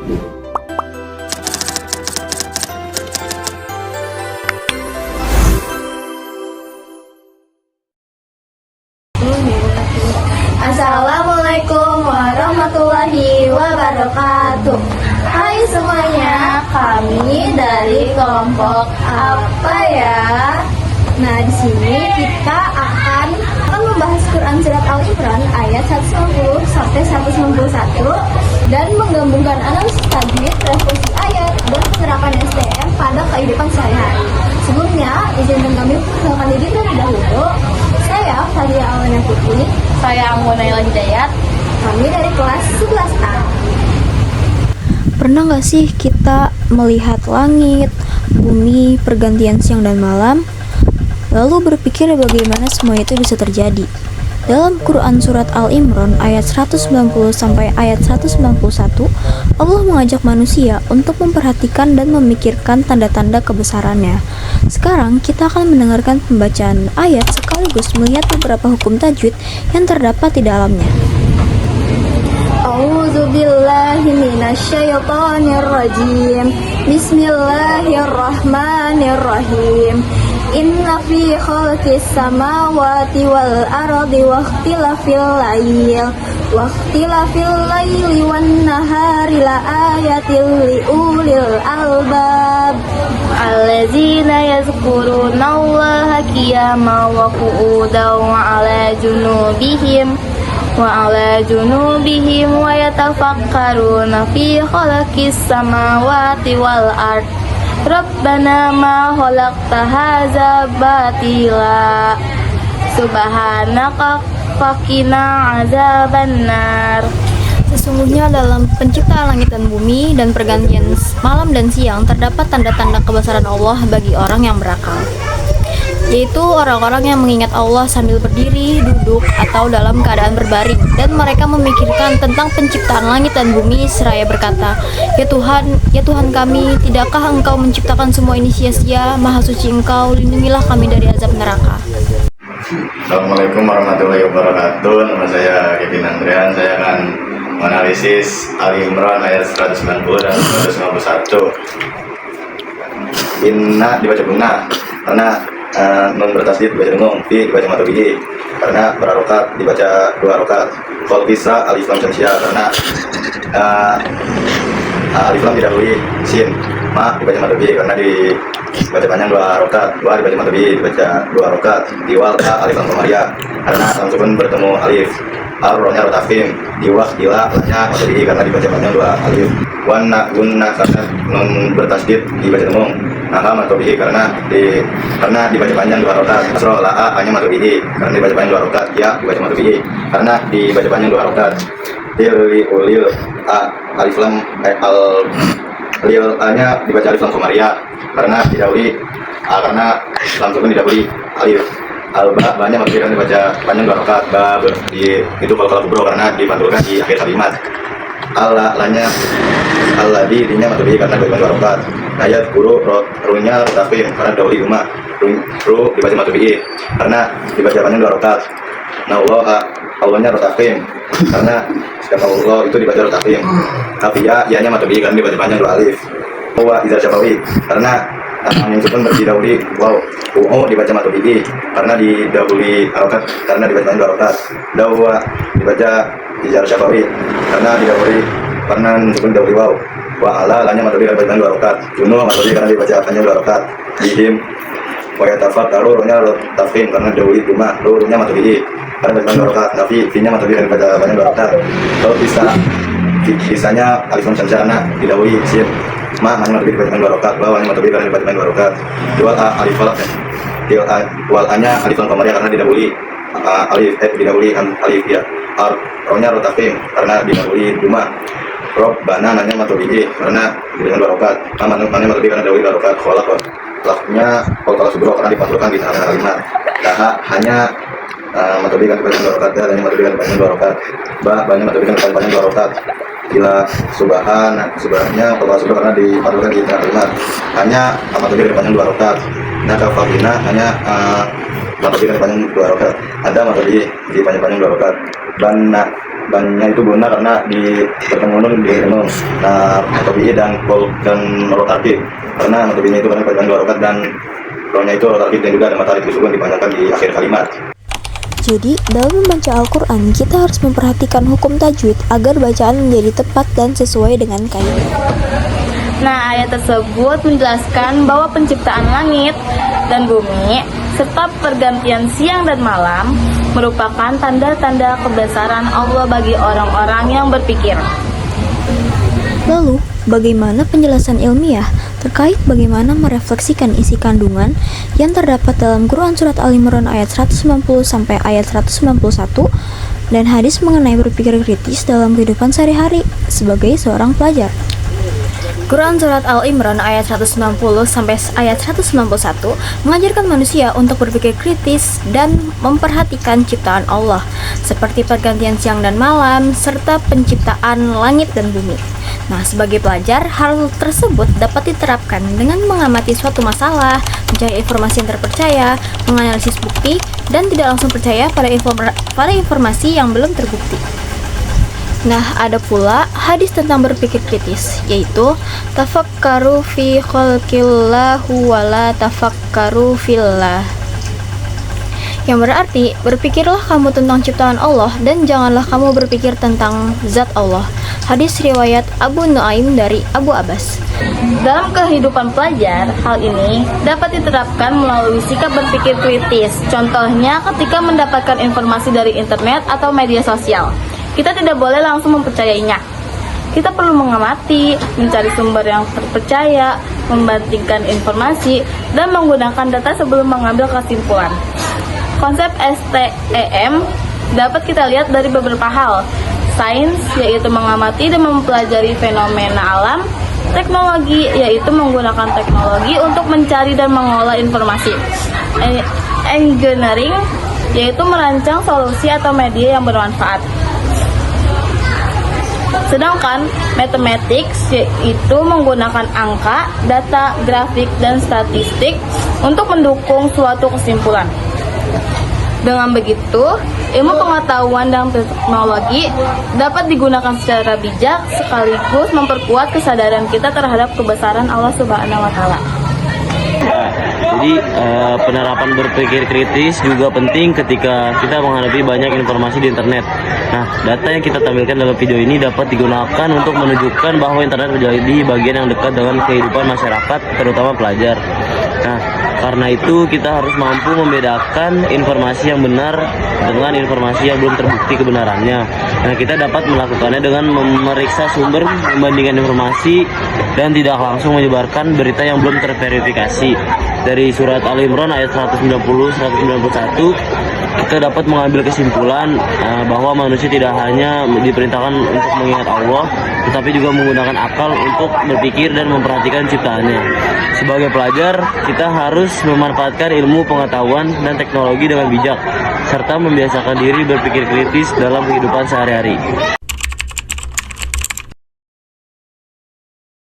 Assalamualaikum warahmatullahi wabarakatuh. Hai semuanya, kami dari kelompok apa ya? Nah, di sini kita akan membahas Quran surat Al-Imran ayat 190 sampai 191 dan menggabungkan analisis tajwid, revolusi ayat dan penerapan STM pada kehidupan sehari-hari. Sebelumnya, izinkan kami perkenalkan diri terlebih dahulu. Saya Fadia Alwana Putri. Saya Anggonayla Hidayat. Kami dari kelas 11A. Pernah gak sih kita melihat langit, bumi, pergantian siang dan malam, lalu berpikir bagaimana semua itu bisa terjadi? Dalam Quran Surat Al-Imran ayat 190 sampai ayat 191, Allah mengajak manusia untuk memperhatikan dan memikirkan tanda-tanda kebesarannya. Sekarang kita akan mendengarkan pembacaan ayat sekaligus melihat beberapa hukum tajwid yang terdapat di dalamnya. A'udzubillahi minasyaitonirrajim. Bismillahirrahmanirrahim. Inna fi khalqis samawati wal ardi wa ikhtilafil laili wan nahari la ayatil liulil albab Allazina yazkuruna Allaha qiyaman wa qu'udan wa ala junubihim wa yatafakkaruna fi khalqis samawati wal ardi Rabbana ma khalaqta hadza batila subhanaka faqina azabannar. Sesungguhnya dalam penciptaan langit dan bumi dan pergantian malam dan siang terdapat tanda-tanda kebesaran Allah bagi orang yang berakal, yaitu orang-orang yang mengingat Allah sambil berdiri, duduk, atau dalam keadaan berbaring, dan mereka memikirkan tentang penciptaan langit dan bumi seraya berkata, ya Tuhan kami, tidakkah Engkau menciptakan semua ini sia-sia? Maha suci Engkau, lindungilah kami dari azab neraka. Assalamualaikum warahmatullahi wabarakatuh. Nama saya Kevin Andrian. Saya akan menganalisis Al-Imran ayat 190 dan 191. Inna dibaca guna karena non bertasdid dibaca dengung, fi dibaca matobihi karena berarokat dibaca dua rokat, kol kisra alif lam syamsiah karena alif lam didahului sin, ma dibaca matobihi karena dibaca panjang dua rokat, dua dibaca matobihi dibaca dua rokat, diwal ta alif lam komaria karena lam sukun bertemu alif, ar-rohnya rotafim, diwah dila lamnya matobihi karena dibaca panjang dua alif, wana gunna karena non bertasdid dibaca dengung, nah matobihi karena dibaca panjang dua rokat, asro la hanya matobihi karena dibaca panjang dua rokat, ya dibaca matobihi karena dibaca panjang dua rokat, ulil alif lam al lil nya dibaca alif lam komaria karena didahului karena lam sukun didahului alif, alba banyak matobihi karena dibaca panjang dua rokat, ba itu kalau kubro karena dipantulkan di akhir kalimat, Allah lanya alladhi dinya matobihi karena dibaca dua rokat, ayat guru runya rotafim karena dahului umma, ru dibaca matobihi karena dibaca panjang dua rokat, nah Allahnya rotafim karena setiap Allah itu dibaca rotafim, tapi ya nya matobihi karena dibaca panjang dua alif, wa izar syafawi karena angin sukun berdahului wow, dibaca matobihi karena didahului harokat karena dibaca panjang dua rokat, dawa dibaca izar syafawi karena didahului karena sukun dahului wow, wa ala lanya matobihi karena dibaca panjang dua rokat, junuh matobihi karena dibaca panjang dua rokat, bihim wa yatafakkaru runya rotafim karena dahului duma, runya matobihi karena dibaca panjang dua rokat, nafi finya matobihi karena dibaca panjang dua rokat, kalau bisanya alif lam syamsiah karena didahului sin, ma hanya matobihi dibaca panjang dua rokat, wa hanya matobihi karena dibaca panjang dua rokat, dua alif wal anya alif lam komaria karena didahului alif didahului alif ya, rohnya rotafim karena didahului duma, rob bana nanya matobihi karena dibaca dua rokat, mana matobihi karena didahului dua rokat, kolaknya kalau subro karena dipantulkan di tengah kalimat, daha hanya matobihi karena dibaca dua rokat, dan hanya matobihi karena dibaca dua rokat, banyak matobihi karena dibaca dua rokat, gila subhannya kalau subro karena dipantulkan di tengah kalimat, hanya matobihi karena dibaca dua rokat, nah kafafina hanya matobihi karena dibaca dua rokat, ada matobihi di panjang dua rokat, banna bannya itu guna karena di pertemuan di renung. Nah, motobi dan rotatif. Karena motobinya itu karena panjang 2 rakaat dan rohnya itu rotatif dan juga ada matahari disebut dipanjangkan di akhir kalimat. Jadi, dalam membaca Al-Quran, kita harus memperhatikan hukum tajwid agar bacaan menjadi tepat dan sesuai dengan kaidah. Nah, ayat tersebut menjelaskan bahwa penciptaan langit dan bumi serta pergantian siang dan malam merupakan tanda-tanda kebesaran Allah bagi orang-orang yang berpikir. Lalu, bagaimana penjelasan ilmiah terkait bagaimana merefleksikan isi kandungan yang terdapat dalam Quran Surat Al-Imran ayat 190 sampai ayat 191 dan hadis mengenai berpikir kritis dalam kehidupan sehari-hari sebagai seorang pelajar? Quran Surat Al-Imran ayat 190 sampai ayat 191 mengajarkan manusia untuk berpikir kritis dan memperhatikan ciptaan Allah seperti pergantian siang dan malam serta penciptaan langit dan bumi. Nah, sebagai pelajar, hal tersebut dapat diterapkan dengan mengamati suatu masalah, mencari informasi yang terpercaya, menganalisis bukti, dan tidak langsung percaya pada informasi yang belum terbukti. Nah, ada pula hadis tentang berpikir kritis, yaitu tafakkaru fi khalqillahu wa la tafakkaru fillah. Yang berarti, berpikirlah kamu tentang ciptaan Allah dan janganlah kamu berpikir tentang zat Allah. Hadis riwayat Abu Nuaim dari Abu Abbas. Dalam kehidupan pelajar, hal ini dapat diterapkan melalui sikap berpikir kritis. Contohnya ketika mendapatkan informasi dari internet atau media sosial. Kita tidak boleh langsung mempercayainya. Kita perlu mengamati, mencari sumber yang terpercaya, membandingkan informasi, dan menggunakan data sebelum mengambil kesimpulan. Konsep STEM dapat kita lihat dari beberapa hal. Sains, yaitu mengamati dan mempelajari fenomena alam. Teknologi, yaitu menggunakan teknologi untuk mencari dan mengolah informasi. Engineering, yaitu merancang solusi atau media yang bermanfaat. Sedangkan mathematics yaitu menggunakan angka, data, grafik, dan statistik untuk mendukung suatu kesimpulan. Dengan begitu, ilmu pengetahuan dan teknologi dapat digunakan secara bijak sekaligus memperkuat kesadaran kita terhadap kebesaran Allah Subhanahu wa Ta'ala. Jadi penerapan berpikir kritis juga penting ketika kita menghadapi banyak informasi di internet. Nah, data yang kita tampilkan dalam video ini dapat digunakan untuk menunjukkan bahwa internet menjadi bagian yang dekat dengan kehidupan masyarakat, terutama pelajar. Nah, karena itu kita harus mampu membedakan informasi yang benar dengan informasi yang belum terbukti kebenarannya. Nah, kita dapat melakukannya dengan memeriksa sumber, membandingkan informasi, dan tidak langsung menyebarkan berita yang belum terverifikasi. Dari surat Al-Imran ayat 190-191 kita dapat mengambil kesimpulan bahwa manusia tidak hanya diperintahkan untuk mengingat Allah, tetapi juga menggunakan akal untuk berpikir dan memperhatikan ciptaannya. Sebagai pelajar, kita harus memanfaatkan ilmu pengetahuan dan teknologi dengan bijak, serta membiasakan diri berpikir kritis dalam kehidupan sehari-hari.